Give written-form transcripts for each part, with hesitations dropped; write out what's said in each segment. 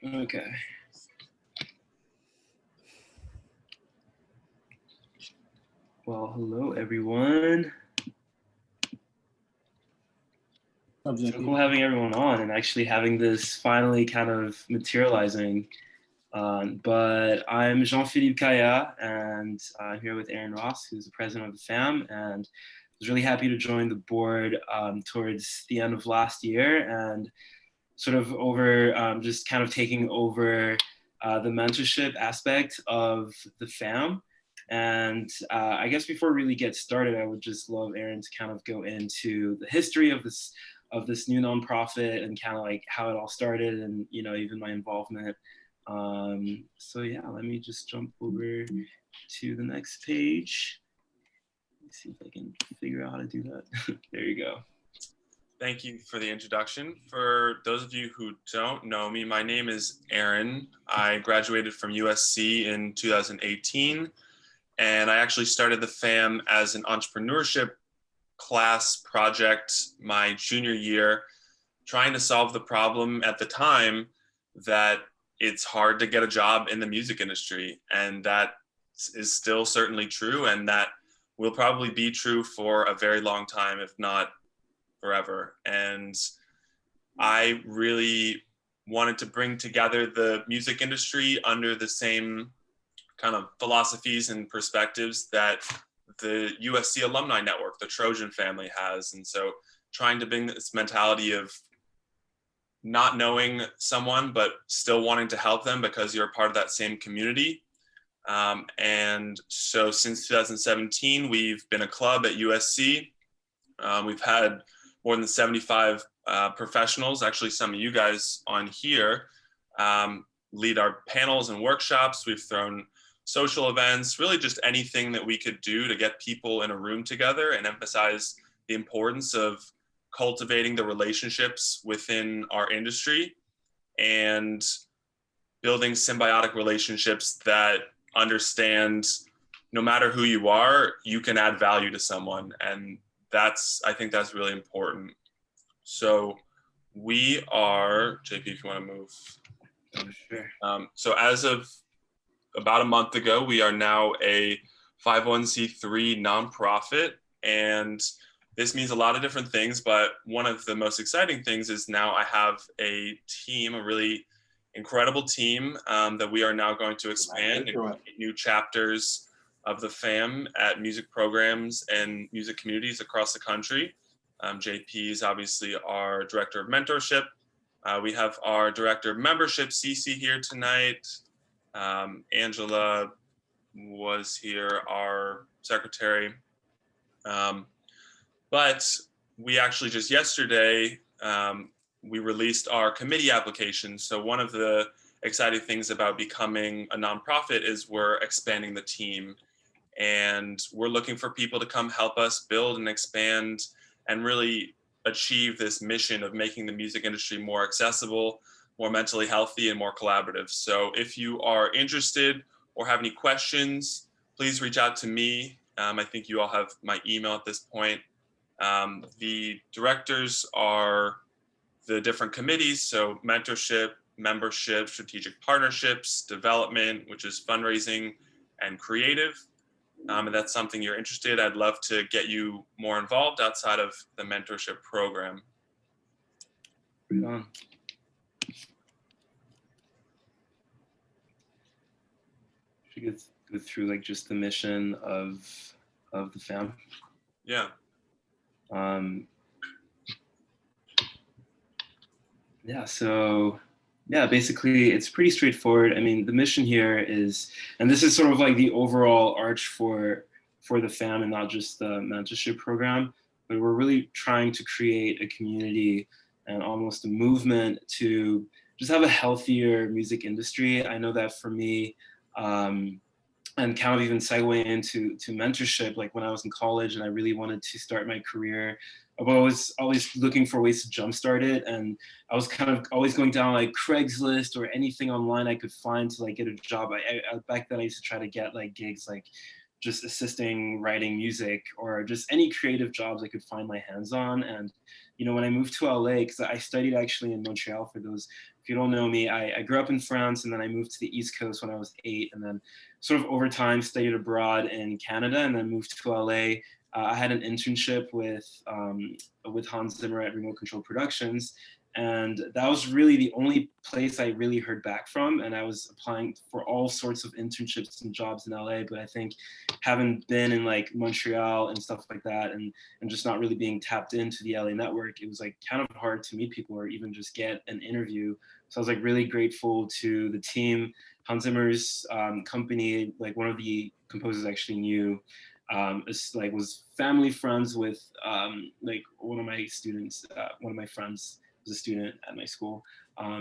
Okay. Well, hello everyone. So cool having everyone on and actually having this finally kind of materializing. But I'm Jean-Philippe Kaya, and I'm here with Aaron Ross, who's the president of the FAM, and I was really happy to join the board towards the end of last year and sort of over just kind of taking over the mentorship aspect of the FAM. And I guess before we really get started, I would just love Aaron to kind of go into the history of this new nonprofit and kind of like how it all started, and even my involvement. So yeah, let me just jump over to the next page. Let's see if I can figure out how to do that. There you go. Thank you for the introduction. For those of you who don't know me, my name is Aaron. I graduated from USC in 2018, and I actually started the FAM as an entrepreneurship class project my junior year, trying to solve the problem at the time that it's hard to get a job in the music industry. And that is still certainly true, and that will probably be true for a very long time, if not forever. And I really wanted to bring together the music industry under the same kind of philosophies and perspectives that the USC Alumni Network, the Trojan family, has. And so trying to bring this mentality of not knowing someone, but still wanting to help them because you're a part of that same community. And so since 2017, we've been a club at USC. We've had more than 75 professionals, actually some of you guys on here, lead our panels and workshops. We've thrown social events, really just anything that we could do to get people in a room together and emphasize the importance of cultivating the relationships within our industry and building symbiotic relationships that understand no matter who you are, you can add value to someone. And I think that's really important. So we are, JP, if you want to move. Sure. So as of about a month ago, we are now a 501c3 nonprofit, and this means a lot of different things, but one of the most exciting things is now I have a team, a really incredible team that we are now going to expand and create new chapters of the FAM at music programs and music communities across the country. JP is obviously our director of mentorship. We have our director of membership, Cece, here tonight. Angela was here, our secretary. But we actually just yesterday, we released our committee application. So one of the exciting things about becoming a nonprofit is we're expanding the team. And we're looking for people to come help us build and expand and really achieve this mission of making the music industry more accessible, more mentally healthy, and more collaborative. So if you are interested or have any questions, please reach out to me. I think you all have my email at this point. The directors are the different committees, so mentorship, membership, strategic partnerships, development, which is fundraising, and creative. And that's something you're interested, I'd love to get you more involved outside of the mentorship program. Right on. Should go through like just the mission of the FAM. Yeah. So basically it's pretty straightforward. I mean, the mission here is, and this is sort of like the overall arch for the FAM and not just the mentorship program, but we're really trying to create a community and almost a movement to just have a healthier music industry. I know that for me, and kind of even segue into mentorship, like when I was in college and I really wanted to start my career, I was always looking for ways to jumpstart it. And I was kind of always going down like Craigslist or anything online I could find to like get a job. Back then I used to try to get like gigs, like just assisting writing music or just any creative jobs I could find my hands on. And when I moved to LA, because I studied actually in Montreal, for those, if you don't know me, I grew up in France, and then I moved to the East Coast when I was 8, and then sort of over time studied abroad in Canada, and then moved to LA. I had an internship with Hans Zimmer at Remote Control Productions, and that was really the only place I really heard back from. And I was applying for all sorts of internships and jobs in LA, but I think having been in like Montreal and stuff like that, and just not really being tapped into the LA network, it was like kind of hard to meet people or even just get an interview. So I was like really grateful to the team. Hans Zimmer's company, like one of the composers actually knew, was family friends with like one of my students, one of my friends was a student at my school.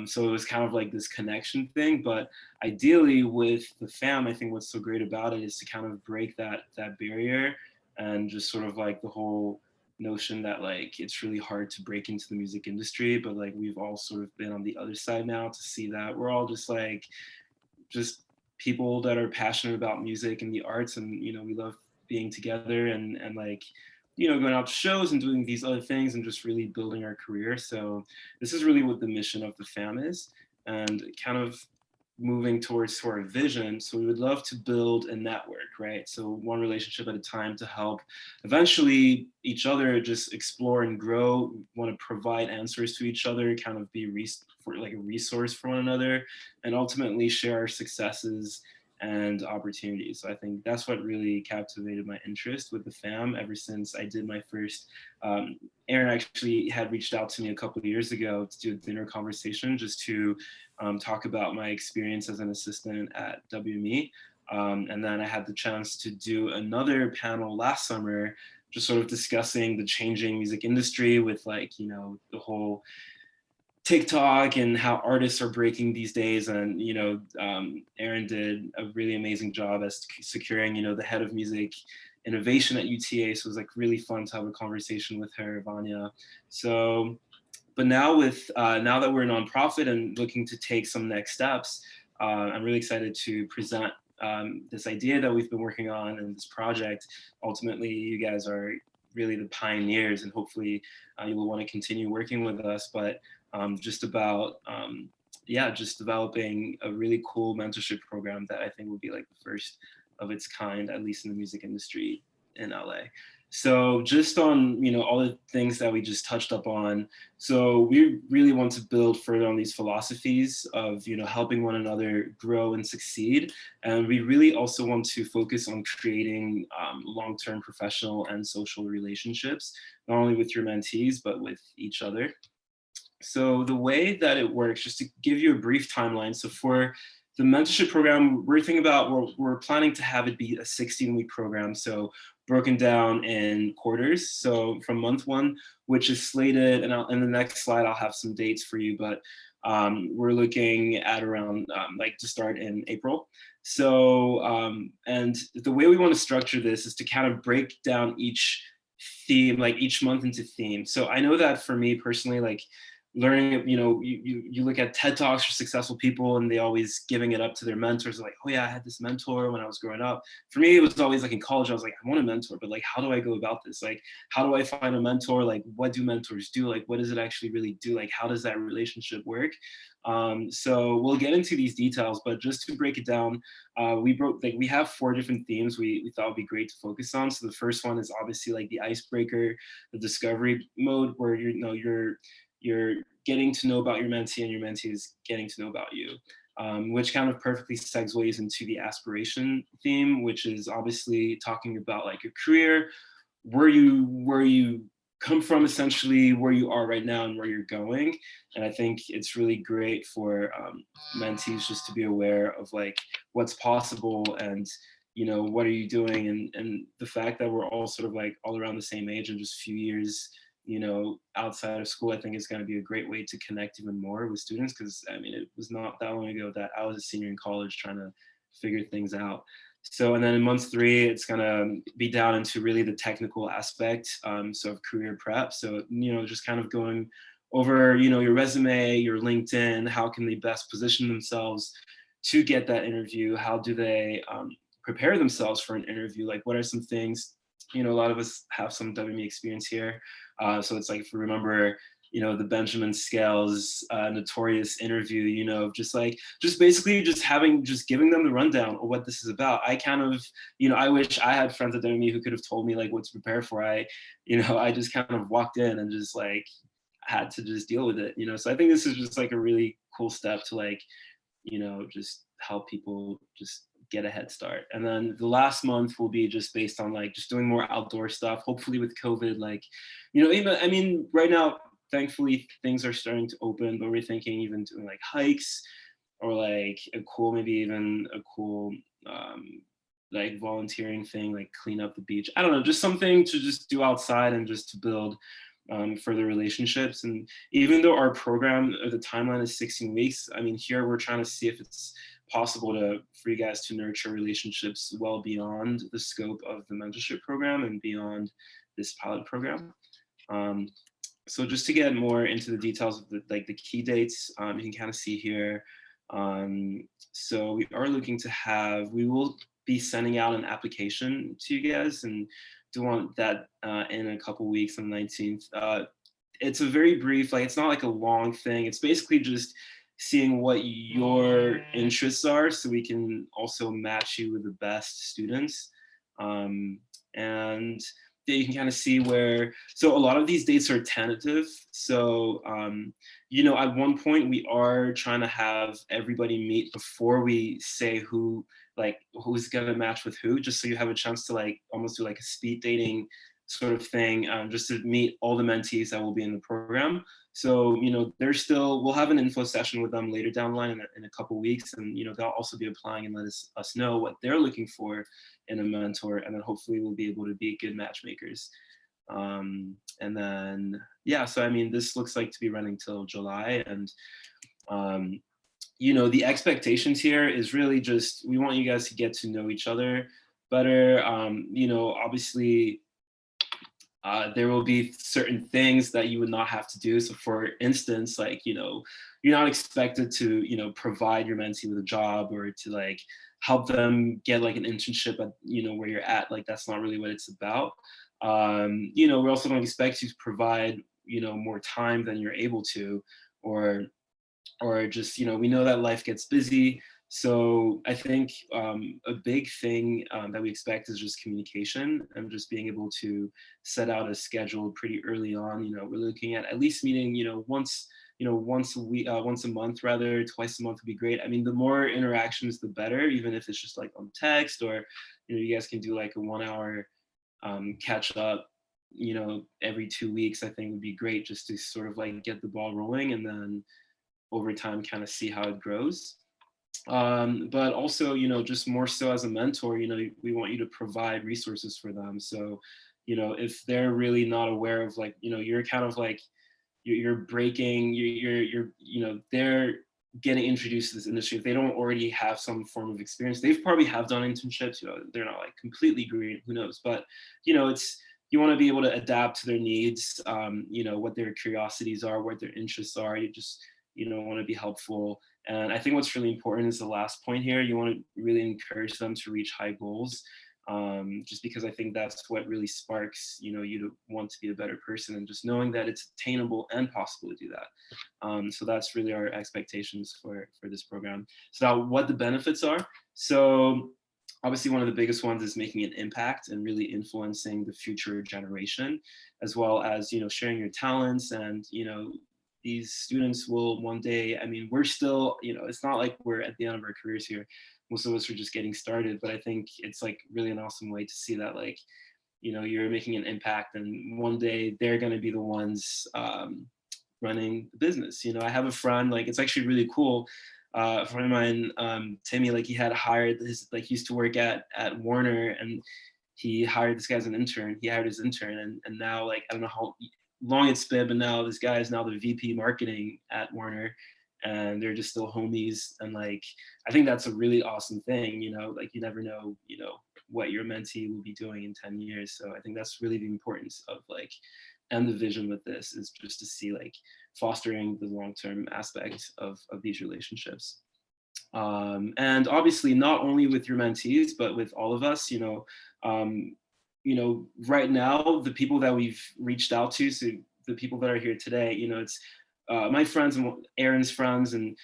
So it was kind of like this connection thing. But ideally with the fam, I think what's so great about it is to kind of break that barrier, and just sort of like the whole notion that like it's really hard to break into the music industry, but like we've all sort of been on the other side now to see that we're all just people that are passionate about music and the arts, and we love being together, and like going out to shows and doing these other things and just really building our career. So this is really what the mission of the fam is, and kind of moving towards our vision. So we would love to build a network, right? So one relationship at a time to help eventually each other just explore and grow. We want to provide answers to each other, kind of be for like a resource for one another, and ultimately share our successes and opportunities. So I think that's what really captivated my interest with the fam ever since I did my first. Aaron actually had reached out to me a couple of years ago to do a dinner conversation just to talk about my experience as an assistant at WME. And then I had the chance to do another panel last summer, just sort of discussing the changing music industry with the whole TikTok and how artists are breaking these days. And, Erin did a really amazing job as securing, the head of music innovation at UTA. So it was like really fun to have a conversation with her, Vanya. So, but now now that we're a nonprofit and looking to take some next steps, I'm really excited to present this idea that we've been working on and this project. Ultimately, you guys are really the pioneers, and hopefully you will want to continue working with us. But just about just developing a really cool mentorship program that I think will be like the first of its kind, at least in the music industry in LA. So just on all the things that we just touched up on, so we really want to build further on these philosophies of helping one another grow and succeed, and we really also want to focus on creating long-term professional and social relationships, not only with your mentees but with each other. So the way that it works, just to give you a brief timeline. So for the mentorship program, we're planning to have it be a 16-week program. So broken down in quarters. So from month 1, which is slated, and in the next slide, I'll have some dates for you, but we're looking at around to start in April. So, and the way we want to structure this is to kind of break down each theme, like each month into themes. So I know that for me personally, like learning, you look at TED Talks for successful people and they always giving it up to their mentors, like, oh yeah, I had this mentor when I was growing up. For me, it was always like in college, I was like, I want a mentor, but like, how do I go about this? Like, how do I find a mentor? Like, what do mentors do? Like, what does it actually really do? Like, how does that relationship work? So we'll get into these details, but just to break it down, we have 4 different themes we thought would be great to focus on. So the first one is obviously like the icebreaker, the discovery mode, where you're getting to know about your mentee and your mentee is getting to know about you, which kind of perfectly segues into the aspiration theme, which is obviously talking about like your career, where you come from, essentially where you are right now and where you're going. And I think it's really great for mentees just to be aware of like what's possible, and what are you doing, and the fact that we're all sort of like all around the same age and just a few years outside of school, I think is going to be a great way to connect even more with students, because I mean, it was not that long ago that I was a senior in college trying to figure things out. So, and then in month 3, it's going to be down into really the technical aspect, so of career prep. So, just kind of going over, your resume, your LinkedIn, how can they best position themselves to get that interview? How do they prepare themselves for an interview? Like, what are some things you know, a lot of us have some WME experience here. So it's like, if you remember, you know, the Benjamin Scales notorious interview, you know, just basically just giving them the rundown of what this is about. I kind of, you know, I wish I had friends at WME who could have told me like what to prepare for. You know, I just kind of walked in and just like had to just deal with it, you know. So I think this is just like a really cool step to like, you know, just help people just get a head start. And then the last month will be just based on like just doing more outdoor stuff, hopefully with COVID, like, you know, even, I mean, right now, thankfully things are starting to open, but we're thinking even doing like hikes or like a cool, maybe even a cool, like volunteering thing, like clean up the beach. I don't know, just something to just do outside and just to build further relationships. And even though our program, or the timeline is 16 weeks, I mean, here we're trying to see if it's possible for you guys to nurture relationships well beyond the scope of the mentorship program and beyond this pilot program. So just to get more into the details of the key dates, you can kind of see here. So we will be sending out an application to you guys, and do want that in a couple weeks on the 19th. It's a very brief, like it's not like a long thing. It's basically just seeing what your interests are so we can also match you with the best students. And you can kind of see where, so a lot of these dates are tentative. So, you know, at one point we are trying to have everybody meet before we say who's gonna match with who, just so you have a chance to like almost do like a speed dating sort of thing, just to meet all the mentees that will be in the program. So, you know, we'll have an info session with them later down the line in a couple weeks. And, you know, they'll also be applying and let us know what they're looking for in a mentor. And then hopefully we'll be able to be good matchmakers. And then, yeah, so I mean, this looks like to be running till July. And, you know, the expectations here is really just, we want you guys to get to know each other better. You know, obviously, there will be certain things that you would not have to do. So for instance, like, you know, you're not expected to, you know, provide your mentee with a job or to like help them get like an internship at, you know, where you're at. Like, that's not really what it's about. You know, we also don't expect you to provide, you know, more time than you're able to, or just, you know, we know that life gets busy. So I think a big thing that we expect is just communication and just being able to set out a schedule pretty early on. You know, we're looking at least meeting, you know, once a week, once a month rather, twice a month would be great. I mean, the more interactions, the better, even if it's just like on text, or, you know, you guys can do like a 1 hour catch up, you know, every 2 weeks, I think would be great, just to sort of like get the ball rolling, and then over time kind of see how it grows. But also, you know, just more so as a mentor, you know, we want you to provide resources for them. So, you know, if they're really not aware of, like, you know, you're kind of like, you're breaking, you know, they're getting introduced to this industry. If they don't already have some form of experience, they've probably have done internships, you know, they're not like completely green, who knows, but, you know, you want to be able to adapt to their needs, you know, what their curiosities are, what their interests are. You just, you know, want to be helpful. And I think what's really important is the last point here. You want to really encourage them to reach high goals, just because I think that's what really sparks, you know, you to want to be a better person, and just knowing that it's attainable and possible to do that. So that's really our expectations for this program. So now, what the benefits are. So obviously, one of the biggest ones is making an impact and really influencing the future generation, as well as, you know, sharing your talents. And, you know, these students will one day, I mean, we're still, you know, it's not like we're at the end of our careers here. Most of us are just getting started, but I think it's like really an awesome way to see that, like, you know, you're making an impact, and one day they're going to be the ones running the business. You know, I have a friend, like, it's actually really cool. A friend of mine, Timmy, like, he had hired he used to work at Warner, and he hired this guy as an intern. He hired his intern, and now, like, I don't know how long it's been, but now this guy is now the VP marketing at Warner, and they're just still homies. And like, I think that's a really awesome thing, you know, like, you never know, you know, what your mentee will be doing in 10 years. So I think that's really the importance of, like, and the vision with this is just to see, like, fostering the long-term aspect of these relationships. And obviously not only with your mentees, but with all of us, you know, right now, the people that we've reached out to, so the people that are here today, it's my friends and Aaron's friends. And,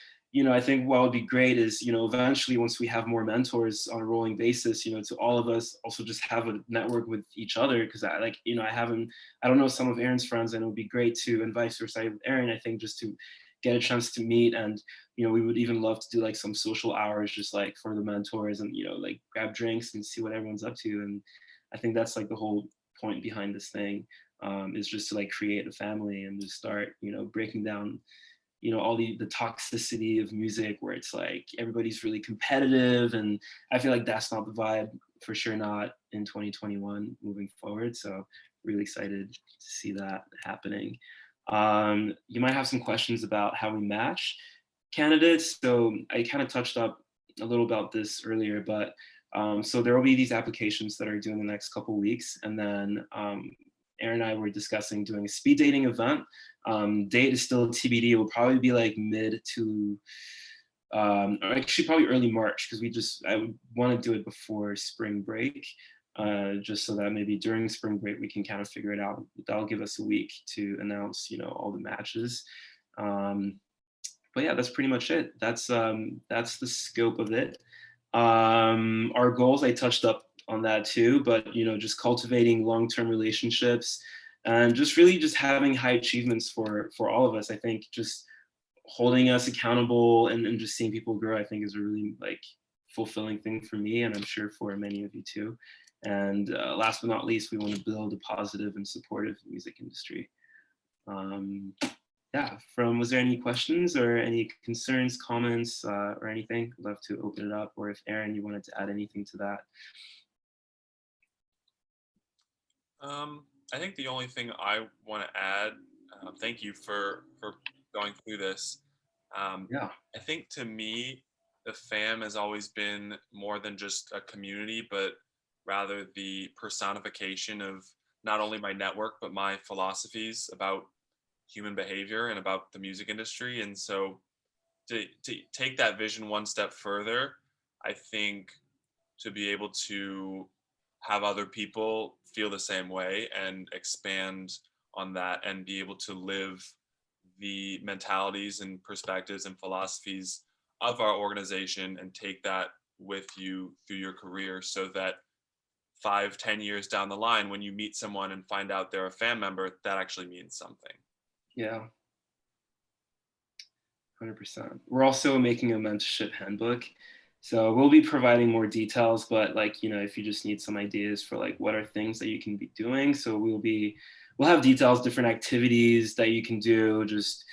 I think what would be great is, eventually once we have more mentors on a rolling basis, to all of us also just have a network with each other. Cause I don't know some of Aaron's friends, and it would be great to, and vice versa with Aaron, I think, just to get a chance to meet. And, we would even love to do like some social hours, just like for the mentors, and, like grab drinks and see what everyone's up to. And I think that's like the whole point behind this thing, is just to like create a family and just start, breaking down, all the toxicity of music, where it's like everybody's really competitive. And I feel like that's not the vibe, for sure not in 2021 moving forward. So really excited to see that happening. You might have some questions about how we match candidates. So I kind of touched up a little about this earlier, but so there will be these applications that are due in the next couple of weeks. And then Aaron and I were discussing doing a speed dating event. Date is still TBD. It will probably be like mid to, or actually probably early March, because I would want to do it before spring break, just so that maybe during spring break we can kind of figure it out. That'll give us a week to announce, all the matches. But yeah, that's pretty much it. That's the scope of it. Our goals, I touched up on that too, but just cultivating long-term relationships and just really just having high achievements for all of us. I think just holding us accountable and just seeing people grow, I think, is a really like fulfilling thing for me, and I'm sure for many of you too. And last but not least, we want to build a positive and supportive music industry. Yeah, was there any questions or any concerns, comments, or anything? I'd love to open it up, or if Aaron, you wanted to add anything to that. I think the only thing I want to add, thank you for going through this. Yeah. I think to me, the fam has always been more than just a community, but rather the personification of not only my network, but my philosophies about human behavior and about the music industry. And so to take that vision one step further, I think to be able to have other people feel the same way and expand on that and be able to live the mentalities and perspectives and philosophies of our organization and take that with you through your career, so that 5-10 years down the line, when you meet someone and find out they're a fan member, that actually means something. Yeah, 100%. We're also making a mentorship handbook, so we'll be providing more details, but like, if you just need some ideas for like what are things that you can be doing. So we'll have details, different activities that you can do, just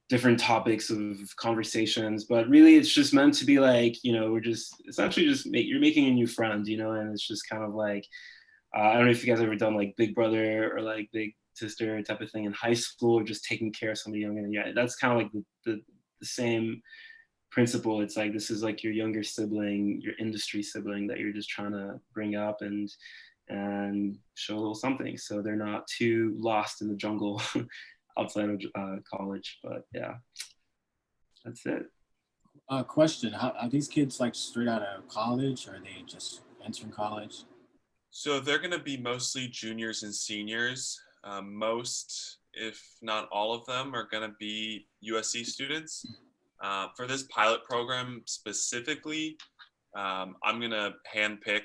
different topics of conversations. But really it's just meant to be like, we're just essentially just you're making a new friend, and it's just kind of like, I don't know if you guys ever done like Big Brother or like Big Sister type of thing in high school, or just taking care of somebody younger than you. Yeah, that's kind of like the same principle. It's like, this is like your younger sibling, your industry sibling that you're just trying to bring up and show a little something, so they're not too lost in the jungle outside of college. But yeah, that's it. Question: How are these kids like straight out of college, or are they just entering college? So they're going to be mostly juniors and seniors. Most, if not all of them, are going to be USC students. For this pilot program specifically, I'm going to handpick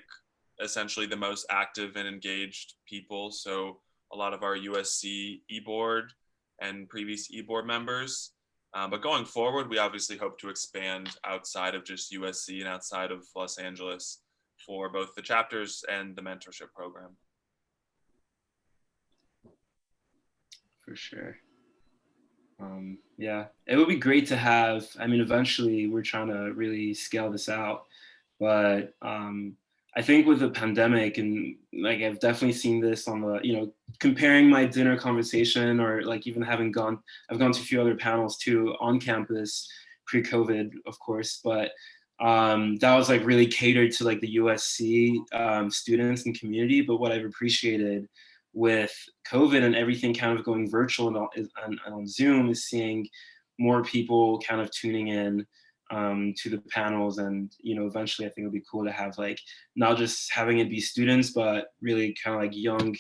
essentially the most active and engaged people. So a lot of our USC e-board and previous e-board members. But going forward, we obviously hope to expand outside of just USC and outside of Los Angeles for both the chapters and the mentorship program. For sure. Yeah, it would be great to have, eventually we're trying to really scale this out, but I think with the pandemic, and like I've definitely seen this on the, comparing my dinner conversation, or like even I've gone to a few other panels too on campus pre-COVID, of course, but that was like really catered to like the USC students and community. But what I've appreciated with COVID and everything kind of going virtual and on Zoom is seeing more people kind of tuning in to the panels. And, eventually I think it'll be cool to have like, not just having it be students, but really kind of like young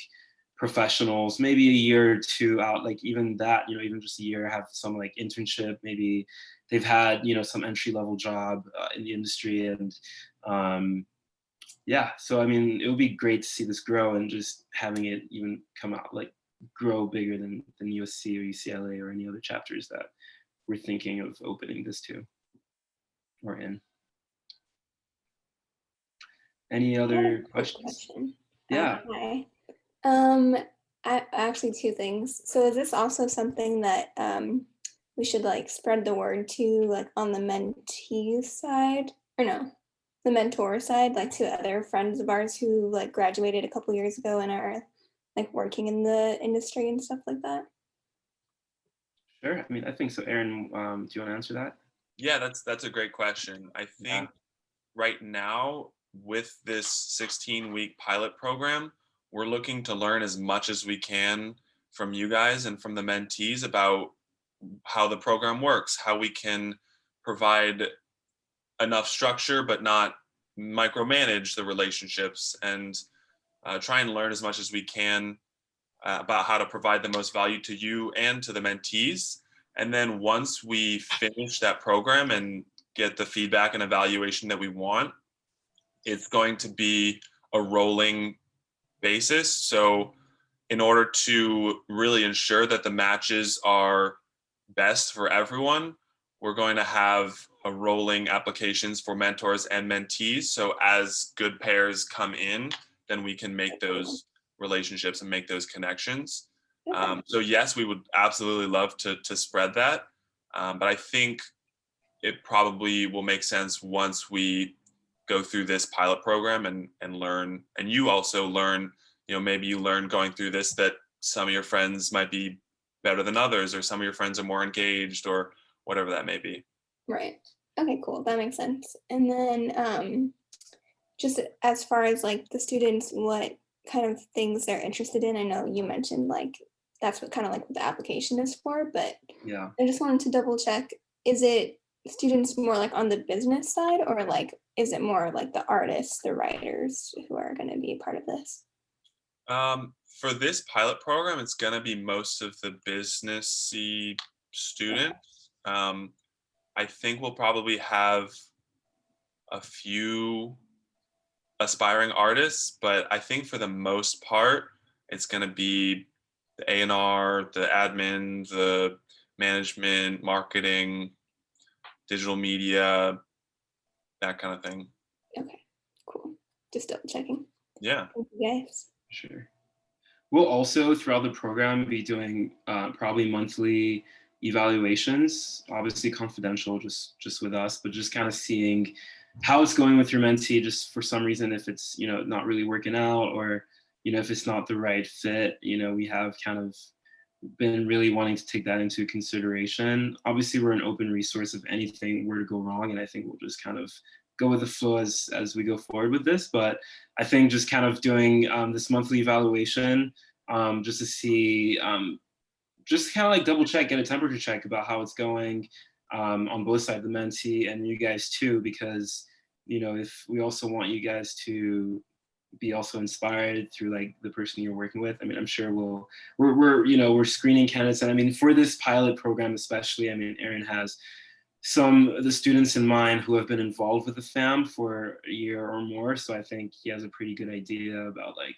professionals, maybe a year or two out, like even that, even just a year, have some like internship, maybe they've had, some entry level job in the industry. And yeah, so I mean, it would be great to see this grow, and just having it even come out, like grow bigger than USC or UCLA or any other chapters that we're thinking of opening this to or in. Any other questions? Question. Yeah. Okay. Actually, two things. So is this also something that we should like spread the word to, like on the mentee side, or no, the mentor side, like to other friends of ours who like graduated a couple years ago and are like working in the industry and stuff like that? Sure. I mean, I think so. Aaron, do you want to answer that? Yeah, that's a great question. I think right now with this 16-week pilot program, we're looking to learn as much as we can from you guys and from the mentees about how the program works, how we can provide enough structure but not micromanage the relationships, and try and learn as much as we can about how to provide the most value to you and to the mentees. And then once we finish that program and get the feedback and evaluation that we want, it's going to be a rolling basis. So in order to really ensure that the matches are best for everyone, we're going to have a rolling applications for mentors and mentees. So as good pairs come in, then we can make those relationships and make those connections. So yes, we would absolutely love to spread that. But I think it probably will make sense once we go through this pilot program and learn, and you also learn, maybe you learn going through this that some of your friends might be better than others, or some of your friends are more engaged, or whatever that may be. Right. Okay, cool. That makes sense. And then just as far as like the students, what kind of things they're interested in? I know you mentioned like that's what kind of like what the application is for, but Yeah. I just wanted to double check. Is it students more like on the business side, or like is it more like the artists, the writers who are going to be a part of this? For this pilot program, it's going to be most of the businessy students. I think we'll probably have a few aspiring artists, but I think for the most part, it's going to be the A&R, the admin, the management, marketing, digital media, that kind of thing. Okay, cool. Just double checking. Yeah. Thank you guys. Sure. We'll also throughout the program be doing probably monthly evaluations, obviously confidential, just with us, but just kind of seeing how it's going with your mentee. Just for some reason, if it's not really working out, or if it's not the right fit, we have kind of been really wanting to take that into consideration. Obviously, we're an open resource if anything were to go wrong, and I think we'll just kind of go with the flow as we go forward with this. But I think just kind of doing this monthly evaluation just to see, just kind of like double check, get a temperature check about how it's going on both sides, the mentee and you guys too, because if we also want you guys to be also inspired through like the person you're working with. I mean, I'm sure we're screening candidates, and I mean, for this pilot program especially, I mean, Aaron has some of the students in mind who have been involved with the FAM for a year or more, so I think he has a pretty good idea about like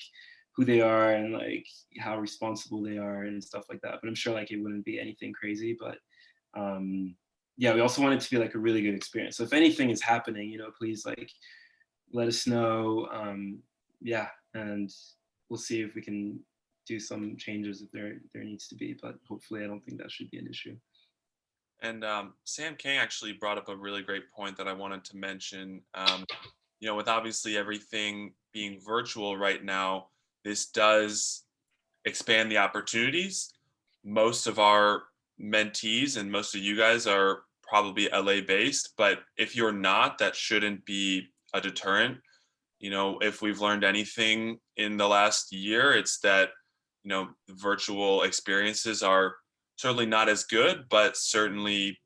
who they are and like how responsible they are and stuff like that. But I'm sure like it wouldn't be anything crazy, but yeah, we also want it to be like a really good experience. So if anything is happening, please like let us know. Yeah, and we'll see if we can do some changes if there needs to be, but hopefully I don't think that should be an issue. And Sam King actually brought up a really great point that I wanted to mention. With obviously everything being virtual right now, this does expand the opportunities. Most of our mentees and most of you guys are probably LA based, but if you're not, that shouldn't be a deterrent. If we've learned anything in the last year, it's that, virtual experiences are certainly not as good, but certainly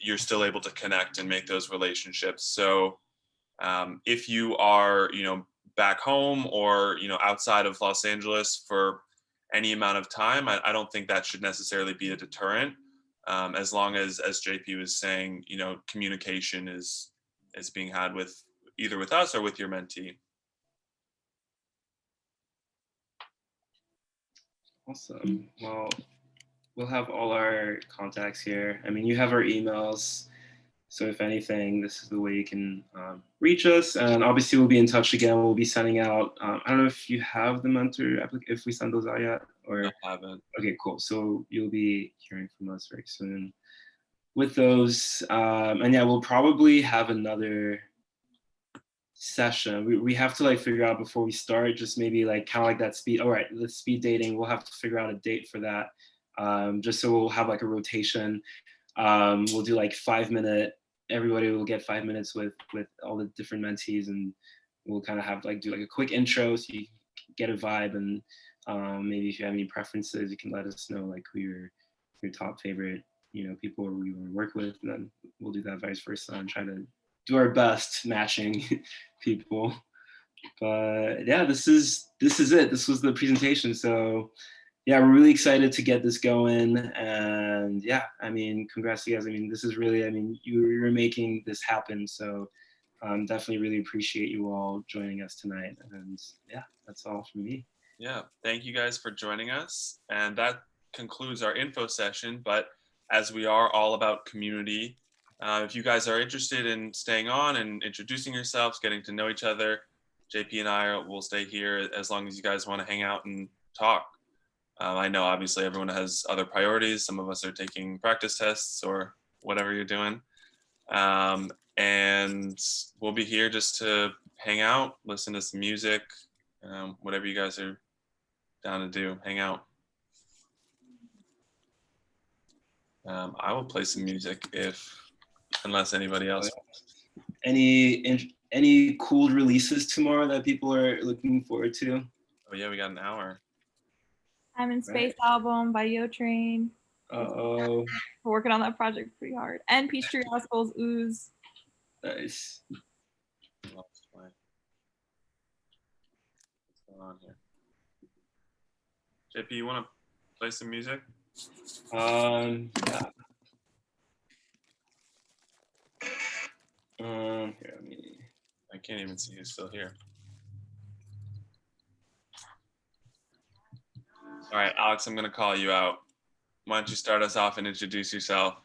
you're still able to connect and make those relationships. So if you are, back home or, outside of Los Angeles for any amount of time, I don't think that should necessarily be a deterrent. As long as JP was saying, communication is being had with either with us or with your mentee. Awesome. Well, we'll have all our contacts here. I mean, you have our emails. So if anything, this is the way you can reach us. And obviously we'll be in touch again. We'll be sending out, I don't know if you have the mentor application, if we send those out yet, or I haven't. Okay, cool. So you'll be hearing from us very soon with those. And yeah, we'll probably have another session. We have to like figure out before we start, just maybe like kind of like that speed. All right, the speed dating. We'll have to figure out a date for that. Just so we'll have like a rotation. We'll do like 5-minute. Everybody will get 5 minutes with all the different mentees, and we'll kind of have like do like a quick intro so you get a vibe, and maybe if you have any preferences, you can let us know like who your top favorite people we want to work with, and then we'll do that vice versa and try to do our best matching people. But yeah, this is it. This was the presentation. So yeah, we're really excited to get this going. And yeah, I mean, congrats to you guys. I mean, this is really, I mean, you're making this happen. So definitely really appreciate you all joining us tonight. And yeah, that's all from me. Yeah, thank you guys for joining us. And that concludes our info session. But as we are all about community, if you guys are interested in staying on and introducing yourselves, getting to know each other, JP and I will stay here as long as you guys want to hang out and talk. I know obviously everyone has other priorities. Some of us are taking practice tests or whatever you're doing. And we'll be here just to hang out, listen to some music, whatever you guys are down to do, hang out. I will play some music unless anybody else. Any cool releases tomorrow that people are looking forward to? Oh yeah, we got an hour. Time in Space album by Yo Train. Oh, We're working on that project pretty hard. And Peachtree Rascals Ooze. nice. What's going on here? JP, you want to play some music? Yeah. Here, let me. I can't even see who's still here. All right, Alex, I'm going to call you out. Why don't you start us off and introduce yourself?